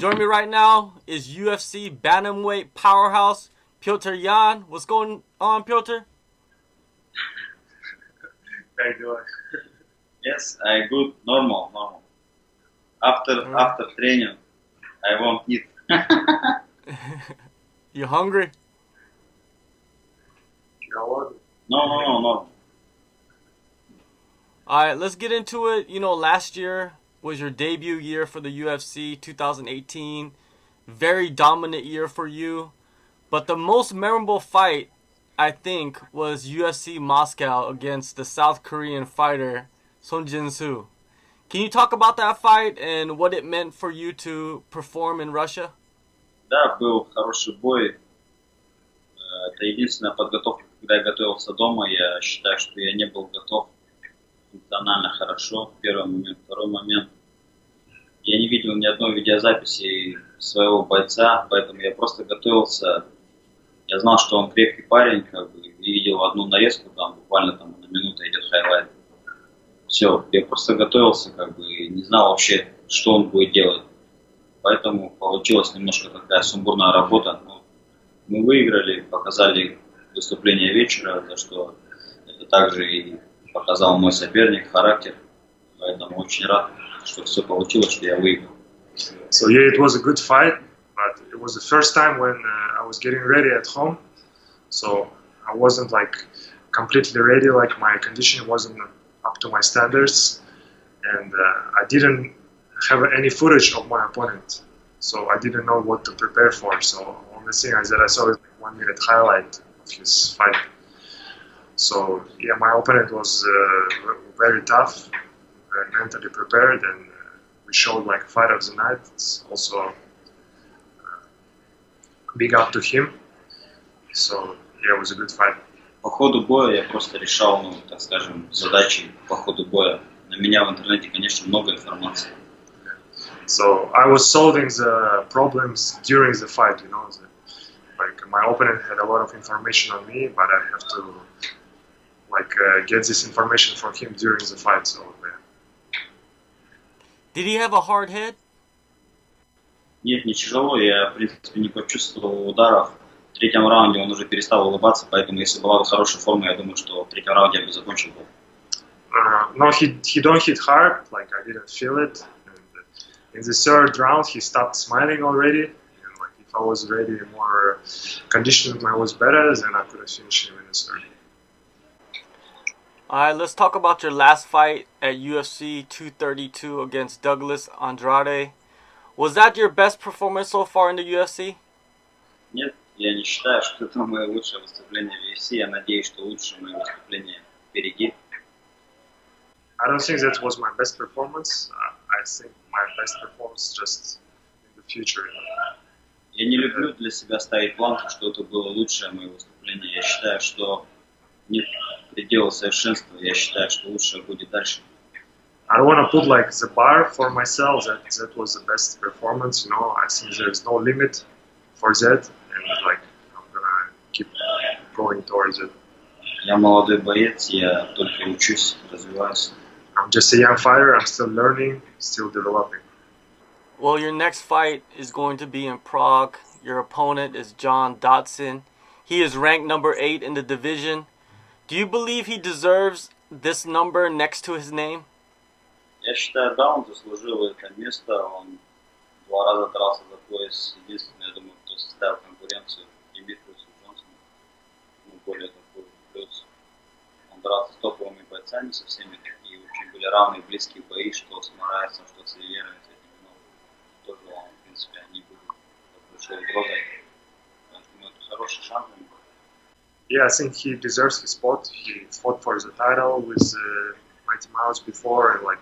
Joining me right now is UFC bantamweight powerhouse Petr Yan. What's going on, Petr? How you doing? Yes, I good, normal. After training, I won't eat. You hungry? You know what? No. All right, let's get into it. You know, last year was your debut year for the UFC, 2018. Very dominant year for you. But the most memorable fight, I think, was UFC Moscow against the South Korean fighter, Son Jin-soo. Can you talk about that fight and what it meant for you to perform in Russia? Да, был хороший бой. Это единственная подготовка, когда я готовился дома. Я считаю, что я не был готов функционально хорошо. Первый момент. Второй момент. Я не видел ни одной видеозаписи своего бойца, поэтому я просто готовился. Я знал, что он крепкий парень, и видел одну нарезку, там буквально на минуту идет хайлайт. Все, я просто готовился, и не знал вообще, что он будет делать. Поэтому получилась немножко такая сумбурная работа. Но мы выиграли, показали выступление вечера, за что это также и показал мой соперник, характер. Поэтому очень рад, что все получилось, что я выиграл. So yeah, it was a good fight, but it was the first time when I was getting ready at home. So I wasn't completely ready, my condition wasn't up to my standards, and I didn't have any footage of my opponent, so I didn't know what to prepare for. So only thing that I saw is 1 minute highlight of his fight. So yeah, my opponent was very tough, mentally prepared, and we showed fight of the night. It's also big up to him. So yeah, it was a good fight. По ходу боя я просто решал, так скажем, задачи по ходу боя. На меня в интернете, конечно, много информации. So I was solving the problems during the fight, my opponent had a lot of information on me, but I have to get this information from him during the fight. So yeah. Did he have a hard head? Нет, не тяжело, я, в принципе, не почувствовал ударов. В третьем раунде он уже перестал улыбаться, поэтому если была бы хорошая форма, я думаю, что в третьем раунде я бы закончил бы. No, he don't hit hard, I didn't feel it. And in the third round, he stopped smiling already. And if I was ready, more conditioning was better, then I could have finished him in the third. All right, let's talk about your last fight at UFC 232 against Douglas Andrade. Was that your best performance so far in the UFC? Нет, я не считаю, что это мое лучшее выступление в UFC. Я надеюсь, что лучшее мое выступление впереди. I don't think that was my best performance. I think my best performance just in the future. Я не люблю для себя ставить планку, что это было лучшее мое выступление. Я считаю, что нет предела совершенства. Я считаю, что лучшее будет дальше. I don't want to put the bar for myself that was the best performance. I think there's no limit for that, and I'm gonna keep going towards it. Я молодой боец, я только учусь, развиваюсь. I'm just a young fighter. I'm still learning, still developing. Well, your next fight is going to be in Prague. Your opponent is John Dodson. He is ranked number 8 in the division. Do you believe he deserves this number next to his name? Я считаю, да, он заслужил это место. Он 2 раза дрался за пояс. Единственный, я думаю, кто составил конкуренцию Димитрию Джонсону. Более такой плюс. Он дрался с топовыми бойцами, со всеми такие очень были равные, близкие бои, что с Морайсом, что с Риверой, с этими, тоже он, в принципе, они будут большой угрозой. Поэтому это хороший шанс для него. Yeah, I think he deserves his spot. He fought for the title with Mighty Mouse before, and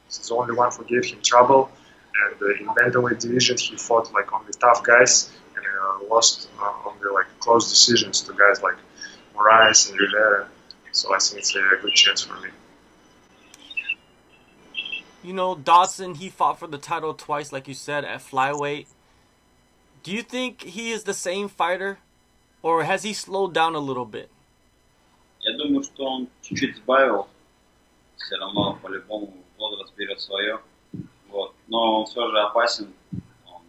he's the only one who gave him trouble. And in bantamweight division, he fought only tough guys and lost only close decisions to guys like Moraes and Rivera. So I think it's a good chance for me. Dodson, he fought for the title twice, like you said, at flyweight. Do you think he is the same fighter, or has he slowed down a little bit? Я думаю, что он чуть-чуть сбавил. Все равно, по-любому, возраст берет свое. Но он все же опасен. Он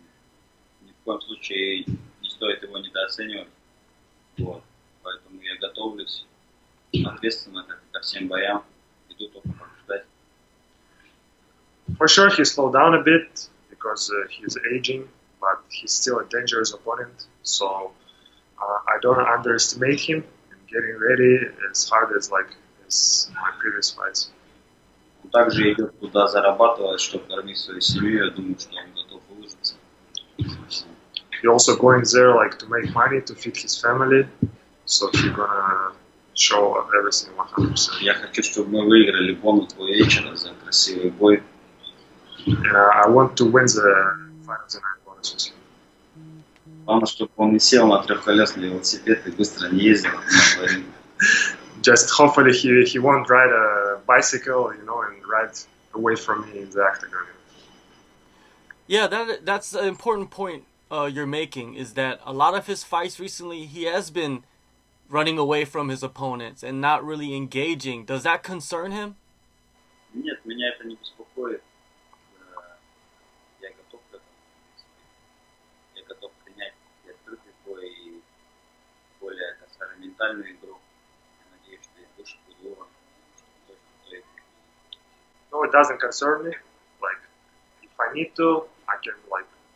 коем случае не стоит его недооценивать. Вот. Поэтому я готовлюсь ответственно ко всем боям. Иду только побеждать. For sure, he slowed down a bit because he's aging, but he's still a dangerous opponent. So I don't underestimate him. And getting ready as hard as my previous fights. Он также идет туда зарабатывать, чтобы кормить свою семью. Я думаю, что он готов выложиться. He also going there to make money to feed his family. So he's gonna show everything 100%. Я хочу, чтобы мы выиграли бонус твоего вечера за красивый бой. And I want to win the fight of the night bonus with him. Главное, чтобы он не сел на трехколесный велосипед и быстро не ездил. Just hopefully he won't ride a bicycle, and ride away from me in the octagon. Yeah, that's an important point you're making, is that a lot of his fights recently, he has been running away from his opponents and not really engaging. Does that concern him? Нет, меня это не беспокоит. Я готов к этому. Я готов принять и открытый бой, и более ментальную игру. Я надеюсь, что я выше буду уровня, чтобы точно стоит. No, it doesn't concern me. If I need to, I can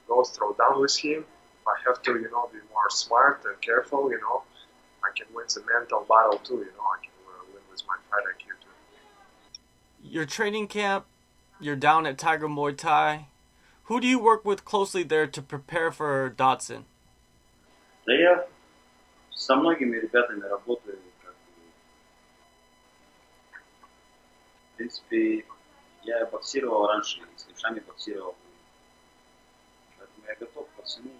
go throw down with him. If I have to, be more smart and careful, I can win the mental battle too, I can win with my fight IQ too. Your training camp, you're down at Tiger Muay Thai. Who do you work with closely there to prepare for Dodson? Да я со многими ребятами работаю. В принципе, я боксировал раньше, с левшами боксировал. Поэтому я готов ко всему, и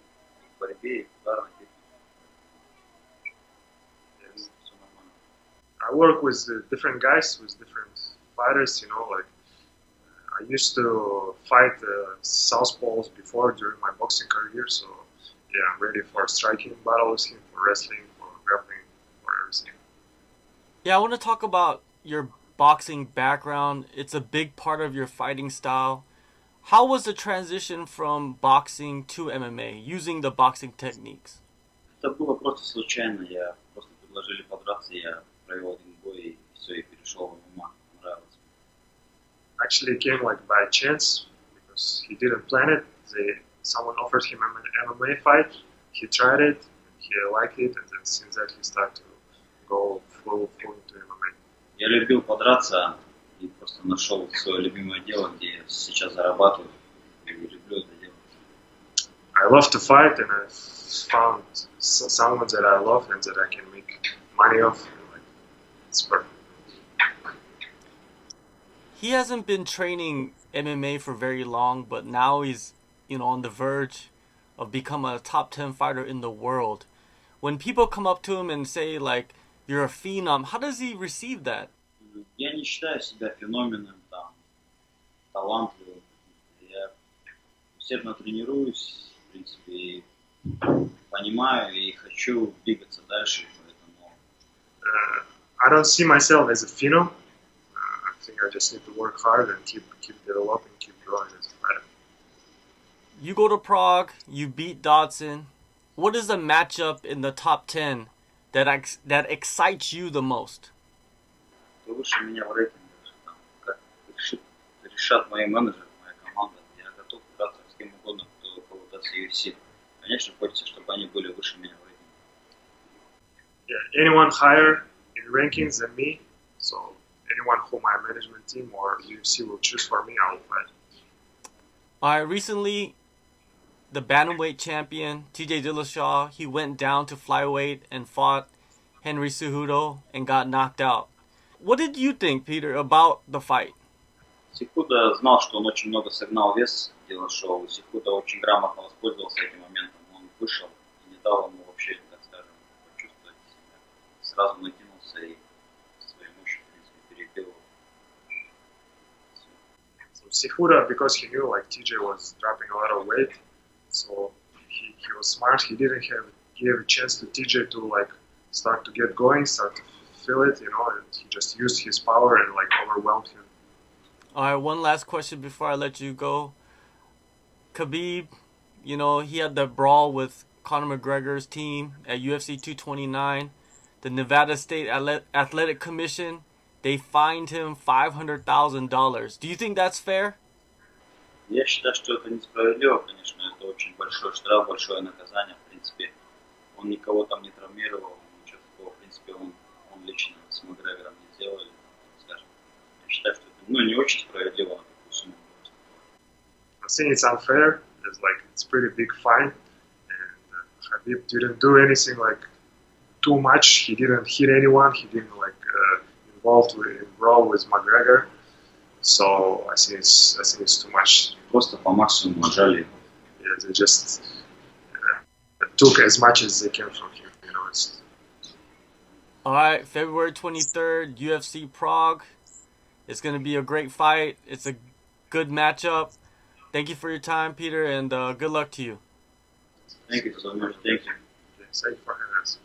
к борьбе, и к ударной технике. Все нормально. I work with different guys, with different fighters, I used to fight southpaws before during my boxing career, so yeah, I'm ready for striking battle with him, for wrestling, for grappling, for everything. Yeah, I want to talk about your boxing background. It's a big part of your fighting style. How was the transition from boxing to MMA, using the boxing techniques? Это было просто случайно. Я просто предложили подраться, я провел один бой, и все, и перешел в ММА. Понравилось. Actually, it came by chance because he didn't plan it. Someone offered him an MMA fight. He tried it, he liked it, and then since that he started to go full into MMA. Я любил подраться и просто нашел свое любимое дело, где я сейчас зарабатываю, и люблю это дело. I love to fight, and I found someone that I love and that I can make money off. It's perfect. He hasn't been training MMA for very long, but now he's, on the verge of becoming a top 10 fighter in the world. When people come up to him and say, you're a phenom, how does he receive that? Я не считаю себя феноменом, талантливым. Я усердно тренируюсь, в принципе, и понимаю и хочу двигаться дальше, поэтому... I don't see myself as a phenom. I think I just need to work hard and keep developing, keep growing as a fighter. You go to Prague, you beat Dodson. What is the matchup in the top 10 that excites you the most? Кто выше меня в рейтинге, как решат мои менеджеры, моя команда. Я готов драться с кем угодно, кого даст UFC. Конечно, хочется, чтобы они были выше меня в рейтинге. Yeah, anyone higher in rankings than me, so anyone who my management team or UFC will choose for me, I will fight. Recently, the bantamweight champion, TJ Dillashaw, he went down to flyweight and fought Henry Cejudo and got knocked out. What did you think, Peter, about the fight? Cejudo знал, что он очень много согнал вес, Dillashaw. Cejudo очень грамотно воспользовался этим моментом. Он вышел и не дал ему вообще, так скажем, почувствовать себя. Сразу накинулся и своей мощью, в принципе, перебил его. So Cejudo, because he knew TJ was dropping a lot of weight, so he was smart. He didn't give a chance to TJ to start to get going, start to feel it, and he just used his power and overwhelmed him. All right, one last question before I let you go. Khabib, You know, he had the brawl with Conor McGregor's team at UFC 229. The Nevada State Athletic Commission, they fined him $500,000. Do you think that's fair? Я считаю, что это несправедливо, конечно, это очень большой штраф, большое наказание, в принципе. Он никого там не травмировал, ничего такого, в принципе, он лично с Макгрегором не сделал, скажем. Я считаю, что это, не очень справедливо на такую сумму. I think it's unfair. It's pretty big fine, and Khabib didn't do anything too much. He didn't hit anyone. He didn't involved in brawl with McGregor. So I think it's too much. Просто по максимуму отжали его. Yeah, they just took as much as they can from him. You know, it's. All right, February 23rd, UFC Prague. It's going to be a great fight. It's a good matchup. Thank you for your time, Peter, and good luck to you. Thank you so much. Thank you. Thanks for having us.